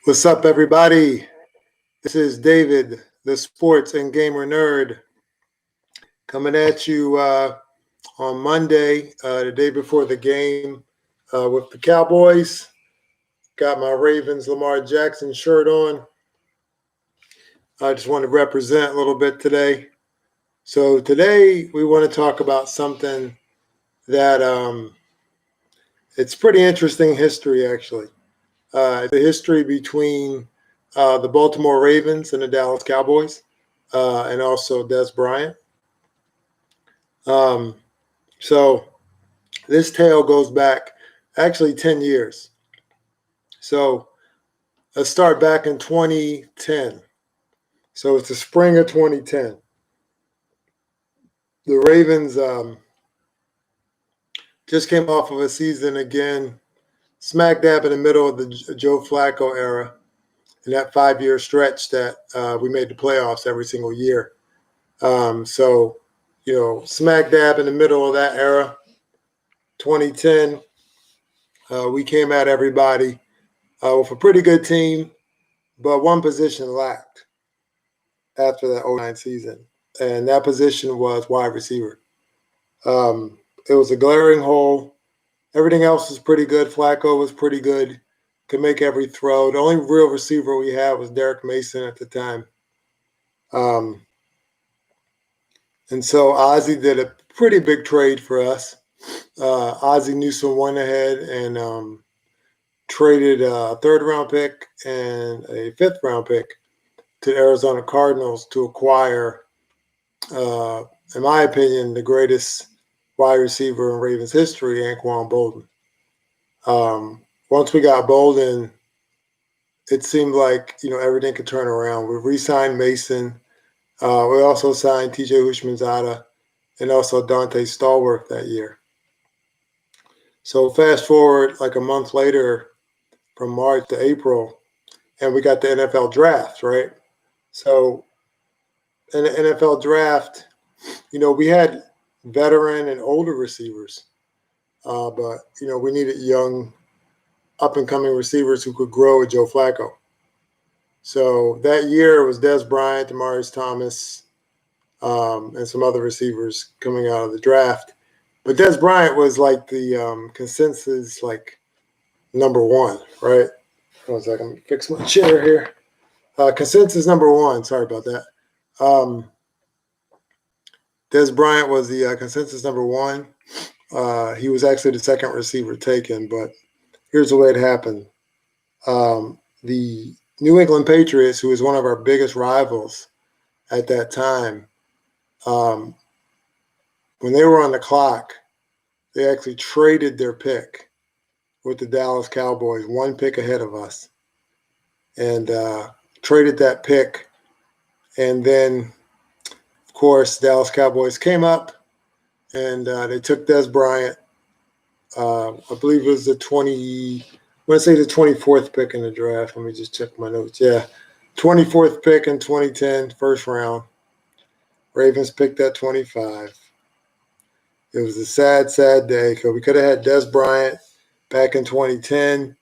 What's up, everybody? This is David, the sports and gamer nerd, coming at you on Monday, the day before the game with the Cowboys. Got my Ravens Lamar Jackson shirt on. I just want to represent a little bit today. So today we want to talk about something that it's pretty interesting history, actually. The history between the Baltimore Ravens and the Dallas Cowboys, and also Dez Bryant. So this tale goes back actually 10 years. So let's start back in 2010. So it's the spring of 2010. The Ravens just came off of a season again, smack dab in the middle of the Joe Flacco era, in that 5-year stretch that we made the playoffs every single year. So, smack dab in the middle of that era, 2010, we came at everybody with a pretty good team, but one position lacked after that 09 season, and that position was wide receiver. It was a glaring hole. Everything else was pretty good. Flacco was pretty good, could make every throw. The only real receiver we had was Derek Mason at the time. And so Ozzie did a pretty big trade for us. Ozzie Newsome went ahead and traded a third-round pick and a fifth-round pick to the Arizona Cardinals to acquire, in my opinion, the greatest wide receiver in Ravens history, Anquan Bolden. Once we got Bolden, it seemed like everything could turn around. We re-signed Mason. We also signed T.J. Houshmandzadeh and also Dante Stallworth that year. So fast forward like a month later, from March to April, and we got the NFL draft, right? So in the NFL draft, we had veteran and older receivers, but we needed young, up-and-coming receivers who could grow with Joe Flacco. So that year it was Dez Bryant, Demaryius Thomas, and some other receivers coming out of the draft. But Dez Bryant was like the consensus, number one, right? One second, let me fix my chair here. Consensus number one. Sorry about that. Dez Bryant was the consensus number one. He was actually the second receiver taken, but here's the way it happened. The New England Patriots, who was one of our biggest rivals at that time, when they were on the clock, they actually traded their pick with the Dallas Cowboys, one pick ahead of us, and traded that pick. And then, of course, Dallas Cowboys came up, and they took Dez Bryant. I believe it was the 24th pick in the draft. Let me just check my notes. Yeah, 24th pick in 2010, first round. Ravens picked at 25. It was a sad, sad day because we could have had Dez Bryant back in 2010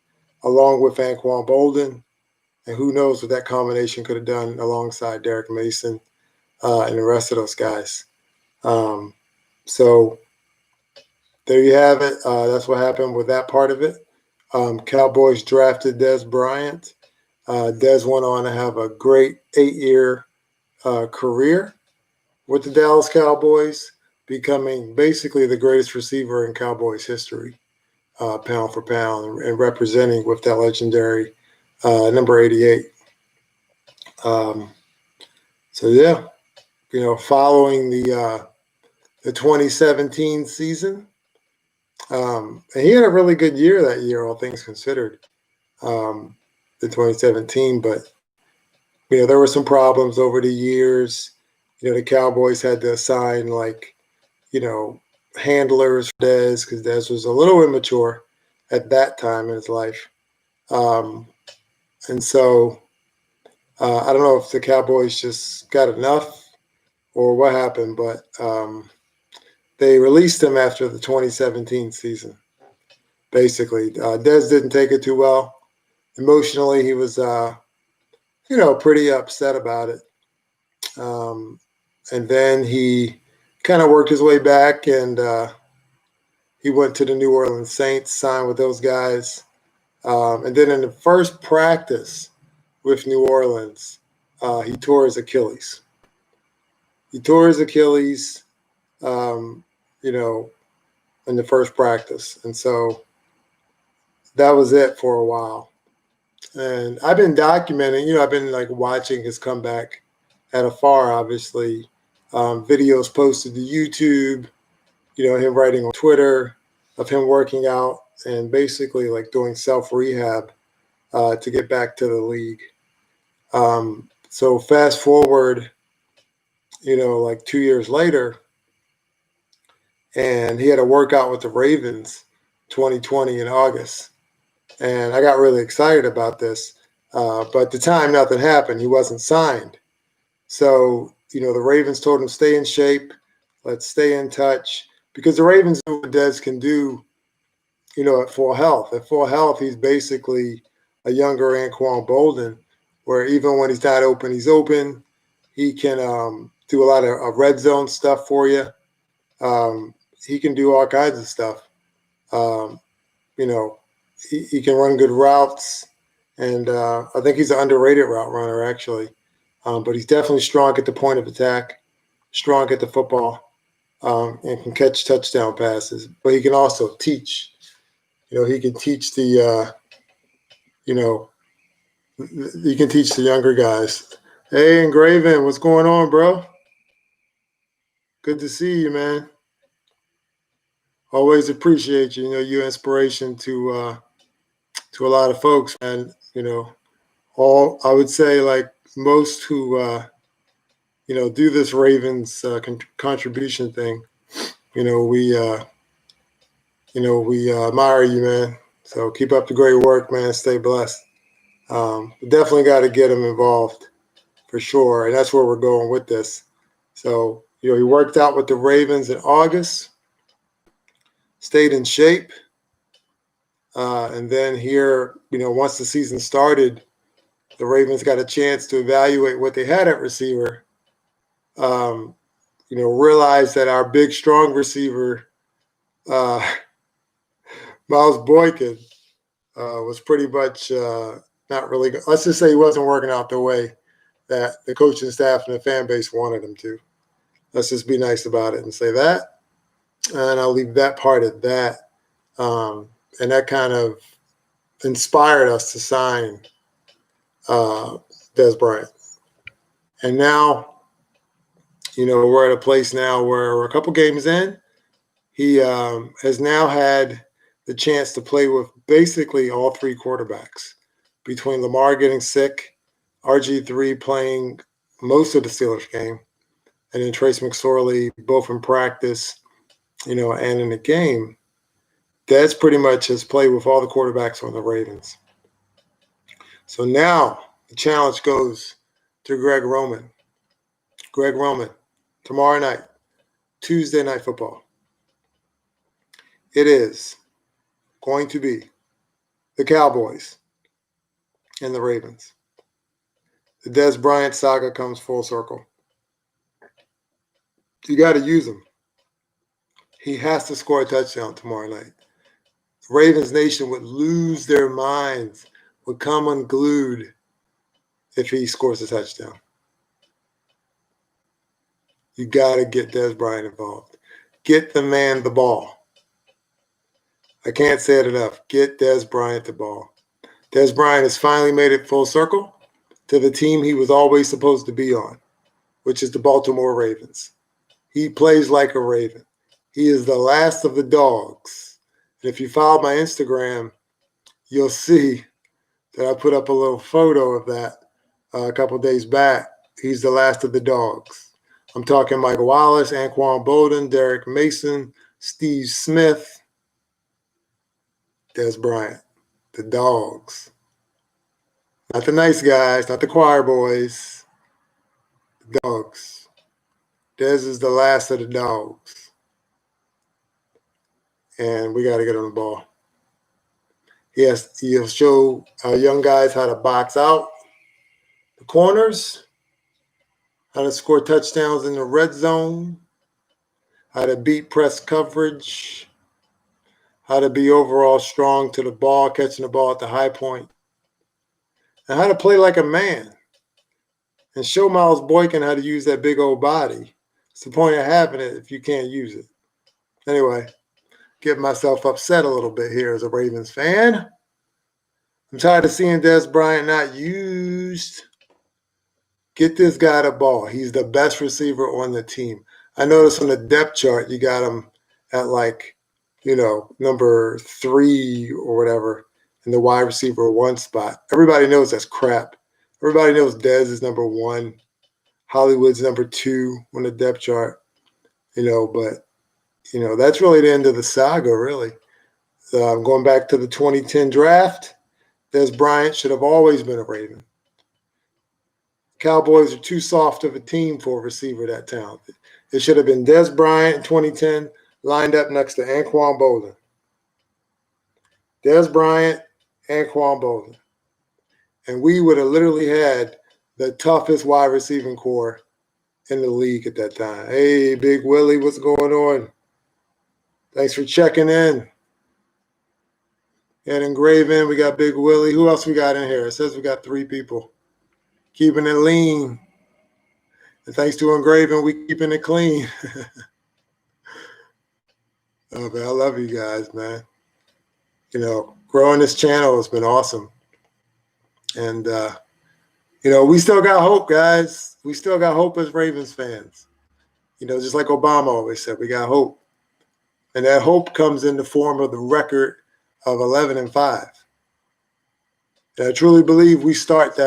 along with Anquan Bolden. And who knows what that combination could have done alongside Derek Mason and the rest of those guys. So there you have it. That's what happened with that part of it. Cowboys drafted Dez Bryant. Dez went on to have a great 8-year career with the Dallas Cowboys, becoming basically the greatest receiver in Cowboys history, pound for pound, and representing with that legendary number 88. Following the 2017 season, and he had a really good year that year, all things considered, the 2017. But there were some problems over the years. The Cowboys had to assign handlers for Dez because Dez was a little immature at that time in his life. And so I don't know if the Cowboys just got enough or what happened, but they released him after the 2017 season. Basically, Dez didn't take it too well. emotionally, he was, pretty upset about it. And then he kind of worked his way back, and he went to the New Orleans Saints, signed with those guys. And then in the first practice with New Orleans, he tore his Achilles. He tore his Achilles, um, you know, in the first practice. And so that was it for a while. And I've been documenting, I've been like watching his comeback at afar, obviously. Videos posted to YouTube, him writing on Twitter of him working out and basically like doing self rehab to get back to the league. So fast forward, like 2 years later, and he had a workout with the Ravens 2020 in August. And I got really excited about this. But at the time, nothing happened. He wasn't signed. So, the Ravens told him, stay in shape. Let's stay in touch. Because the Ravens know what Dez can do, at full health. At full health, he's basically a younger Anquan Bolden, where even when he's not open, he's open. He can do a lot of red zone stuff for you. He can do all kinds of stuff. You know, he can run good routes, and I think he's an underrated route runner, actually. But he's definitely strong at the point of attack, strong at the football, and can catch touchdown passes. But he can also teach. He can teach the, he can teach the younger guys. Hey, Engraven, what's going on, bro? Good to see you, man. Always appreciate you. You're inspiration to a lot of folks, man. All I would say, like most who do this Ravens contribution thing. We admire you, man. So keep up the great work, man. Stay blessed. Definitely got to get him involved for sure, and that's where we're going with this. So he worked out with the Ravens in August, stayed in shape, and then here, once the season started, the Ravens got a chance to evaluate what they had at receiver. Realized that our big, strong receiver, Miles Boykin, was pretty much not really good. Let's just say he wasn't working out the way that the coaching staff and the fan base wanted him to. Let's just be nice about it and say that. And I'll leave that part at that. And that kind of inspired us to sign Dez Bryant. And now, we're at a place now where we're a couple games in. He has now had the chance to play with basically all three quarterbacks, between Lamar getting sick, RG3 playing most of the Steelers game, and then Trace McSorley both in practice, and in the game. Dez pretty much has played with all the quarterbacks on the Ravens. So now the challenge goes to Greg Roman. Greg Roman, tomorrow night, Tuesday Night Football. It is going to be the Cowboys and the Ravens. The Dez Bryant saga comes full circle. You got to use him. He has to score a touchdown tomorrow night. Ravens Nation would lose their minds, would come unglued if he scores a touchdown. You got to get Dez Bryant involved. Get the man the ball. I can't say it enough. Get Dez Bryant the ball. Dez Bryant has finally made it full circle to the team he was always supposed to be on, which is the Baltimore Ravens. He plays like a Raven. He is the last of the dogs. And if you follow my Instagram, you'll see that I put up a little photo of that a couple of days back. He's the last of the dogs. I'm talking Mike Wallace, Anquan Bolden, Derek Mason, Steve Smith, Dez Bryant. The dogs. Not the nice guys, not the choir boys. The dogs. Dez is the last of the dogs. And we got to get on the ball. He'll show our young guys how to box out the corners, how to score touchdowns in the red zone, how to beat press coverage, how to be overall strong to the ball, catching the ball at the high point, and how to play like a man. And show Miles Boykin how to use that big old body. What's the point of having it if you can't use it? Anyway, getting myself upset a little bit here as a Ravens fan. I'm tired of seeing Dez Bryant not used. Get this guy the ball. He's the best receiver on the team. I noticed on the depth chart, you got him at number 3 or whatever in the wide receiver 1 spot. Everybody knows that's crap. Everybody knows Dez is number 1. Hollywood's number 2 on the depth chart. But that's really the end of the saga, really. Going back to the 2010 draft, Dez Bryant should have always been a Raven. Cowboys are too soft of a team for a receiver that talented. It should have been Dez Bryant in 2010 lined up next to Anquan Boldin. Dez Bryant, Anquan Boldin. And we would have literally had the toughest wide receiving core in the league at that time. Hey, Big Willie, what's going on? Thanks for checking in. And Engraven, we got Big Willie. Who else we got in here? It says we got 3 people. Keeping it lean. And thanks to Engraven, we keeping it clean. Oh, man, I love you guys, man. Growing this channel has been awesome. And, we still got hope, guys. We still got hope as Ravens fans. Just like Obama always said, we got hope. And that hope comes in the form of the record of 11-5. And I truly believe we start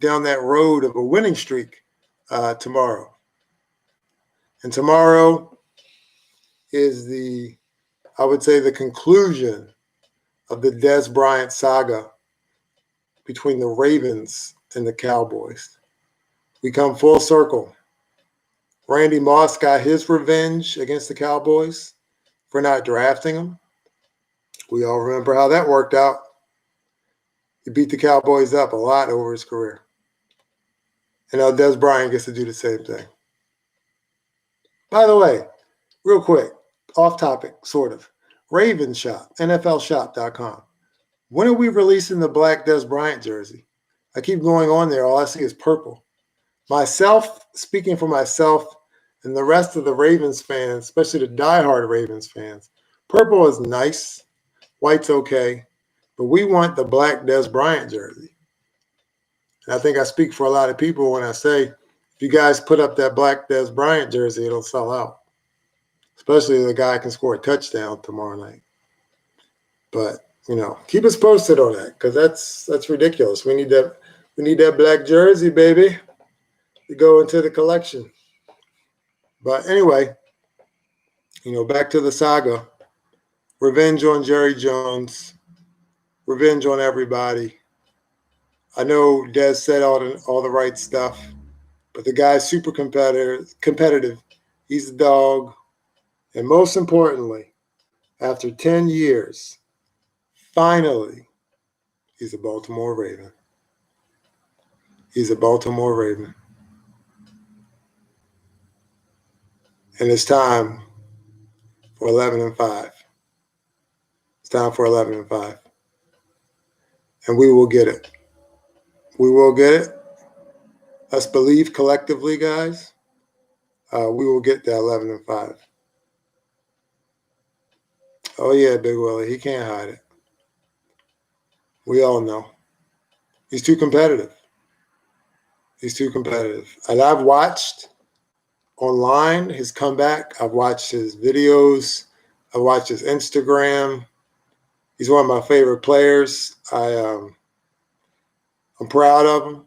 down that road of a winning streak tomorrow. And tomorrow is I would say the conclusion of the Dez Bryant saga between the Ravens and the Cowboys. We come full circle. Randy Moss got his revenge against the Cowboys for not drafting him. We all remember how that worked out. He beat the Cowboys up a lot over his career. And now Dez Bryant gets to do the same thing. By the way, real quick, off topic, sort of. Ravens Shop, nflshop.com. When are we releasing the black Dez Bryant jersey? I keep going on there. All I see is purple. Myself, speaking for myself and the rest of the Ravens fans, especially the diehard Ravens fans, purple is nice. White's okay. But we want the black Dez Bryant jersey. And I think I speak for a lot of people when I say, if you guys put up that black Dez Bryant jersey, it'll sell out. Especially if the guy can score a touchdown tomorrow night. But, keep us posted on that, because that's ridiculous. We need that black jersey, baby, to go into the collection. But anyway, back to the saga. Revenge on Jerry Jones. Revenge on everybody. I know Dez said all the right stuff, but the guy's super competitive. He's a dog. And most importantly, after 10 years, finally, he's a Baltimore Raven. He's a Baltimore Raven. And it's time for 11-5. It's time for 11-5. And we will get it. We will get it. Let's believe collectively, guys. We will get that 11-5. Oh, yeah, Big Willie. He can't hide it. We all know. He's too competitive. He's too competitive. And I've watched online his comeback. I've watched his videos. I've watched his Instagram. He's one of my favorite players. I'm proud of him.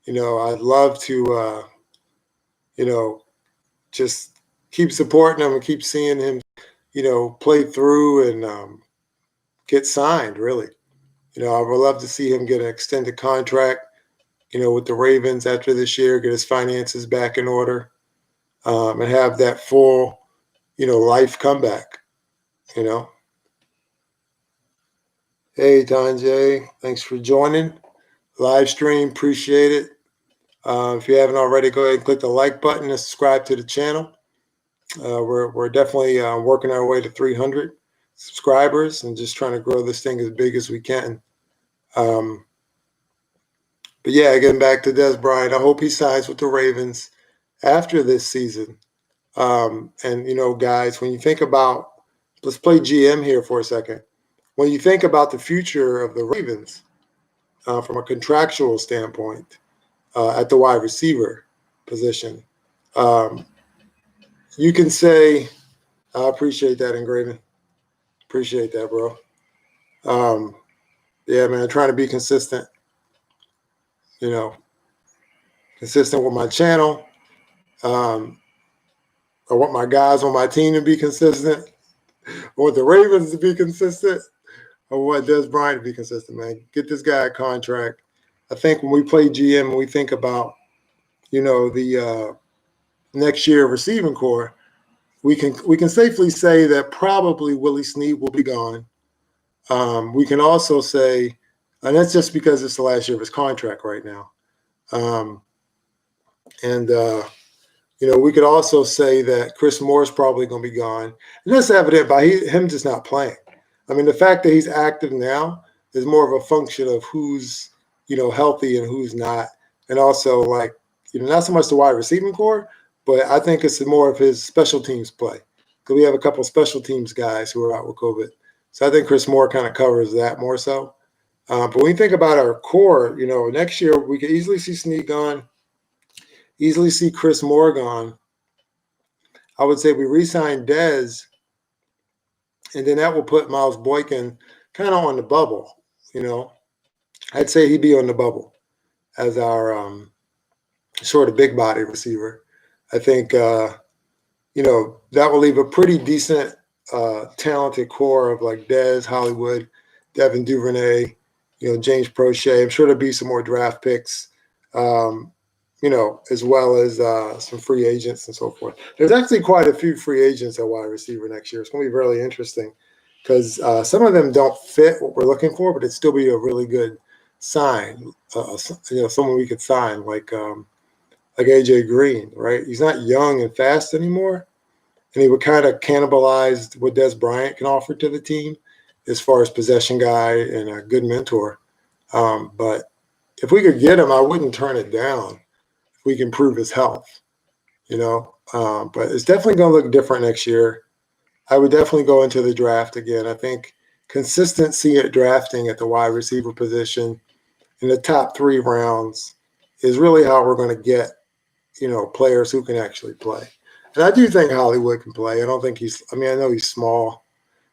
I'd love to, just keep supporting him and keep seeing him, play through and get signed, really. I would love to see him get an extended contract, with the Ravens after this year, get his finances back in order, and have that full, life comeback, Hey, Tanjay. Thanks for joining. Live stream, appreciate it. If you haven't already, go ahead and click the like button and subscribe to the channel. We're definitely working our way to 300 subscribers and just trying to grow this thing as big as we can. But yeah, getting back to Dez Bryant, I hope he signs with the Ravens after this season. And, guys, when you think about, let's play GM here for a second. When you think about the future of the Ravens from a contractual standpoint at the wide receiver position, you can say, I appreciate that, Engraving. Appreciate that, bro. Yeah, man, trying to be consistent, consistent with my channel. I want my guys on my team to be consistent. I want the Ravens to be consistent. I want Dez Bryant to be consistent, man. Get this guy a contract. I think when we play GM and we think about, the next year receiving core, we can safely say that probably Willie Snead will be gone. We can also say, and that's just because it's the last year of his contract right now. We could also say that Chris Moore is probably going to be gone. And that's evident by him just not playing. I mean, the fact that he's active now is more of a function of who's, healthy and who's not. And also, not so much the wide receiving core, but I think it's more of his special teams play. Because we have a couple of special teams guys who are out with COVID. So I think Chris Moore kind of covers that more so. But when you think about our core, next year we could easily see Snead gone, easily see Chris Moore gone. I would say we re-sign Dez, and then that will put Miles Boykin kind of on the bubble. I'd say he'd be on the bubble as our sort of big body receiver. I think that will leave a pretty decent, talented core of like Dez, Hollywood, Devin Duvernay, James Prochet. I'm sure there'll be some more draft picks. As well as some free agents and so forth. There's actually quite a few free agents at wide receiver next year. It's going to be really interesting because some of them don't fit what we're looking for, but it'd still be a really good sign. Someone we could sign like AJ Green, right? He's not young and fast anymore, and he would kind of cannibalize what Dez Bryant can offer to the team as far as possession guy and a good mentor. But if we could get him, I wouldn't turn it down. We can prove his health, but it's definitely going to look different next year. I would definitely go into the draft again. I think consistency at drafting at the wide receiver position in the top 3 rounds is really how we're going to get, players who can actually play. And I do think Hollywood can play. I don't think I know he's small.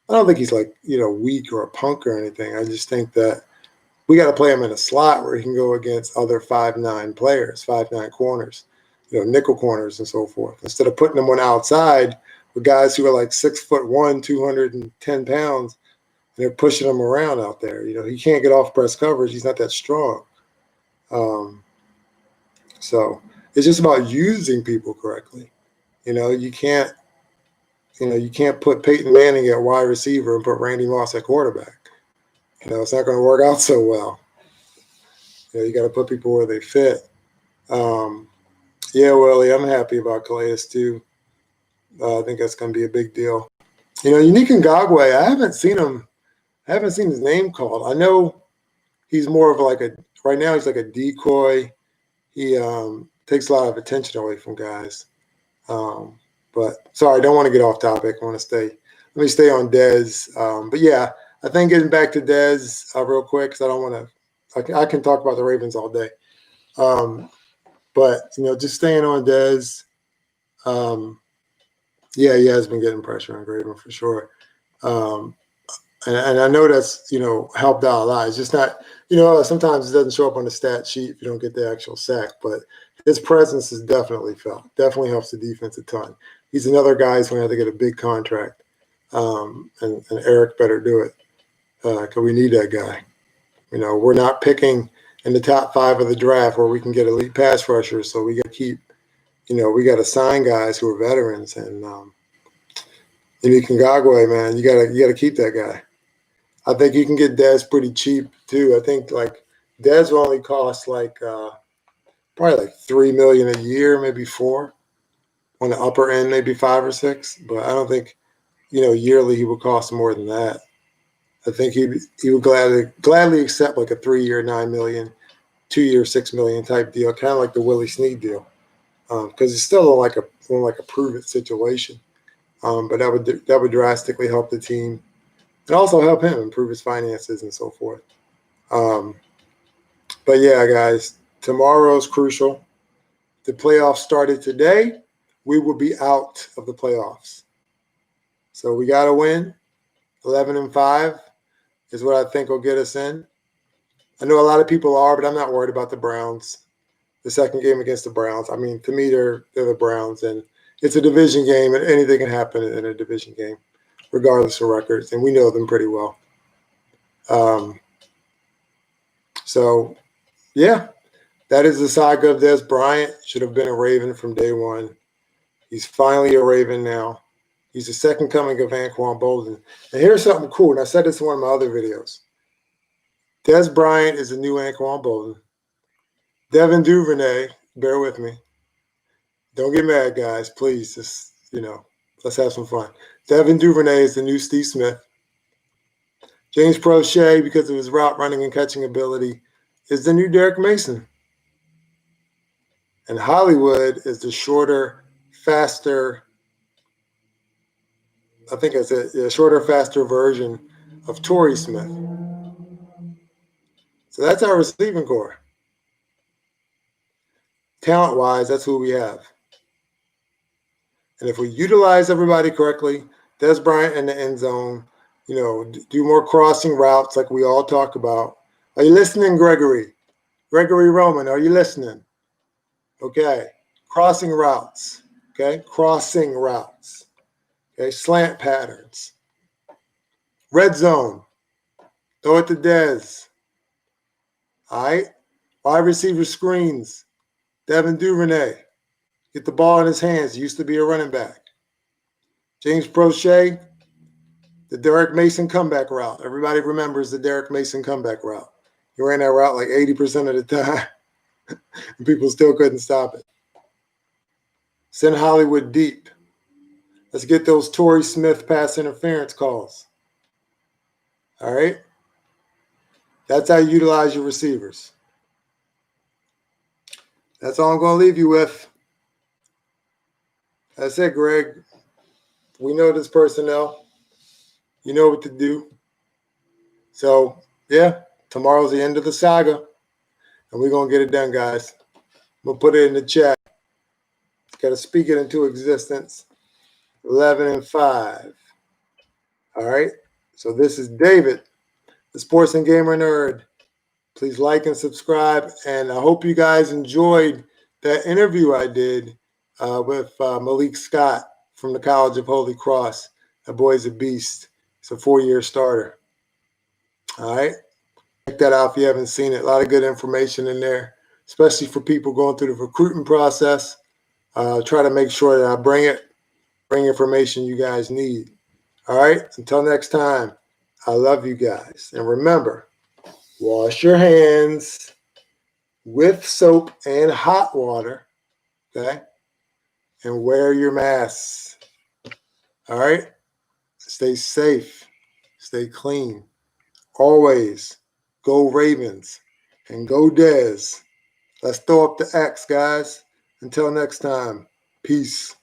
I don't think he's weak or a punk or anything. I just think that we got to play him in a slot where he can go against other 5'9" players, 5'9" corners, nickel corners and so forth. Instead of putting him on outside with guys who are like 6'1", 210 pounds, and they're pushing him around out there. He can't get off press coverage. He's not that strong. So it's just about using people correctly. You can't put Peyton Manning at wide receiver and put Randy Moss at quarterback. It's not going to work out so well. You got to put people where they fit. Yeah, Willie, I'm happy about Calais too. I think that's going to be a big deal. Unique Ngakwe, I haven't seen his name called. I know he's more of right now he's like a decoy. He takes a lot of attention away from guys. But sorry, I don't want to get off topic. Let me stay on Dez. But yeah, I think getting back to Dez real quick, because I don't want to, I can talk about the Ravens all day. But, just staying on Dez, yeah, he has been getting pressure on Graven for sure. And I know that's, helped out a lot. It's just not, sometimes it doesn't show up on the stat sheet if you don't get the actual sack, but his presence is definitely felt. Definitely helps the defense a ton. He's another guy who's going to have to get a big contract. And Eric better do it because we need that guy. We're not picking in the top 5 of the draft where we can get elite pass rushers. So we got to keep, we got to sign guys who are veterans. And Unique Ngakwe, man, you got to keep that guy. I think you can get Dez pretty cheap too. I think like Dez will only cost like probably like $3 million a year, maybe 4. On the upper end, maybe 5 or 6. But I don't think yearly he would cost more than that. I think he would gladly accept like a 3-year $9 million, 2-year $6 million type deal, kind of like the Willie Snead deal, because he's still on like a prove it situation. But that would drastically help the team and also help him improve his finances and so forth. But yeah, guys, tomorrow's crucial. The playoffs started today. We will be out of the playoffs. So we got to win. 11-5 is what I think will get us in. I know a lot of people are, but I'm not worried about the Browns. The second game against the Browns. I mean, to me, they're the Browns, and it's a division game, and anything can happen in a division game, regardless of records, and we know them pretty well. So, yeah, that is the saga of Dez Bryant. Should have been a Raven from day one. He's finally a Raven now. He's the second coming of Anquan Bolden. And here's something cool, and I said this in one of my other videos. Dez Bryant is the new Anquan Bolden. Devin Duvernay, bear with me. Don't get mad, guys. Please, just, let's have some fun. Devin Duvernay is the new Steve Smith. James Prochet, because of his route running and catching ability, is the new Derek Mason. And Hollywood is the shorter, faster, I think it's a shorter, faster version of Torrey Smith. So that's our receiving core. Talent-wise, that's who we have. And if we utilize everybody correctly, Dez Bryant in the end zone, do more crossing routes like we all talk about. Are you listening, Gregory? Gregory Roman, are you listening? Okay. Crossing routes. Okay. Crossing routes. Okay. Slant patterns. Red zone. Throw it to Dez. All right. Wide receiver screens. Devin Duvernay. Get the ball in his hands. He used to be a running back. James Prochet. The Derek Mason comeback route. Everybody remembers the Derek Mason comeback route. He ran that route like 80% of the time, and people still couldn't stop it. Send Hollywood deep. Let's get those Torrey Smith pass interference calls. All right? That's how you utilize your receivers. That's all I'm going to leave you with. That's it, Greg. We know this personnel. You know what to do. So, yeah, tomorrow's the end of the saga, and we're going to get it done, guys. I'm going to put it in the chat. Got to speak it into existence. 11-5. All right. So this is David, the Sports and Gamer Nerd. Please like and subscribe. And I hope you guys enjoyed that interview I did with Malik Scott from the College of Holy Cross. That boy's a beast. It's a 4-year starter. All right. Check that out if you haven't seen it. A lot of good information in there, especially for people going through the recruiting process. Try to make sure that I bring information you guys need. All right. Until next time, I love you guys. And remember, wash your hands with soap and hot water. Okay. And wear your masks. All right. Stay safe. Stay clean. Always go Ravens and go Dez. Let's throw up the X, guys. Until next time, peace.